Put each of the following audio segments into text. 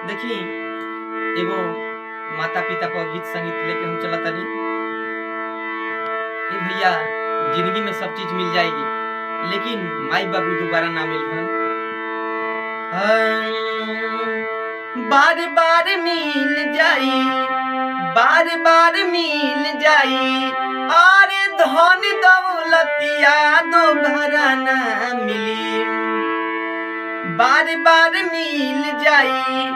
देखी एगो माता पिता पर गीत संगीत लेके हम चला तानी। ए भैया, जिंदगी में सब चीज मिल जाएगी लेकिन माई बाबू दोबारा ना मिलहन। बार बार मिल जाई, बार बार मिल जाई, और धन दौलतिया दोबारा ना मिली। बार बार मिल जाई,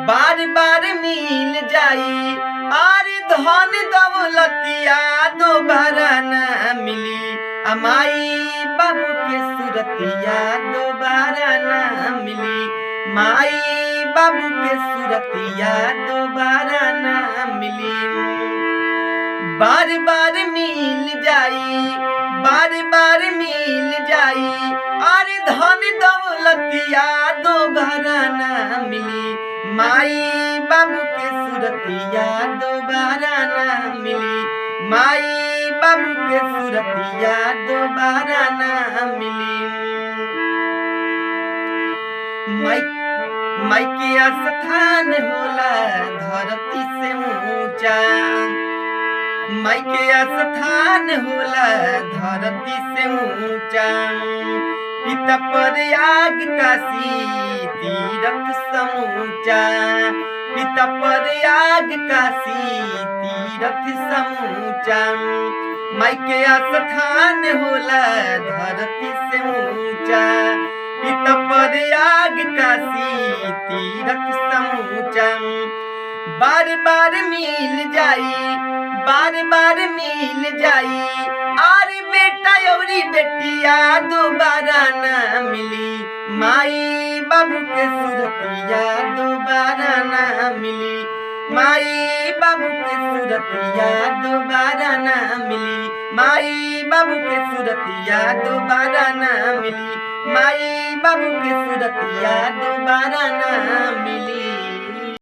बार बार मिल जाई, और धन दौलतिया दोबारा ना मिली। माई बाबू के सूरतिया दोबारा ना मिली। माई बाबू के सूरतिया दोबारा ना मिली। बार बार मिल जाई, बार बार मिल जाई, और धन दौलतिया दोबारा ना मिली। माई बाबू के सूरतिया दोबारा ना मिली। माई बाबू के सूरतिया दोबारा ना मिली। माई के स्थान होला धरती से ऊंचा। माई के स्थान होला धरती से ऊंचा। पिता पर आग काशी तीरथ समूचा। पिता पर आग काशी तीरथ समूचा। माई के स्थान होला धरती से ऊंचा। पिता पर आग काशी तीरथ समूचा। बार बार मिल जाई, बार बार मिल जाई, और बेटा औरी बेटिया दोबारा ना मिली। माई बाबू के सूरतिया दोबारा ना मिली। माई बाबू के सूरतिया दोबारा ना मिली। माई बाबू के सूरतिया दोबारा ना मिली। माई बाबू के सूरतिया दोबारा ना मिली।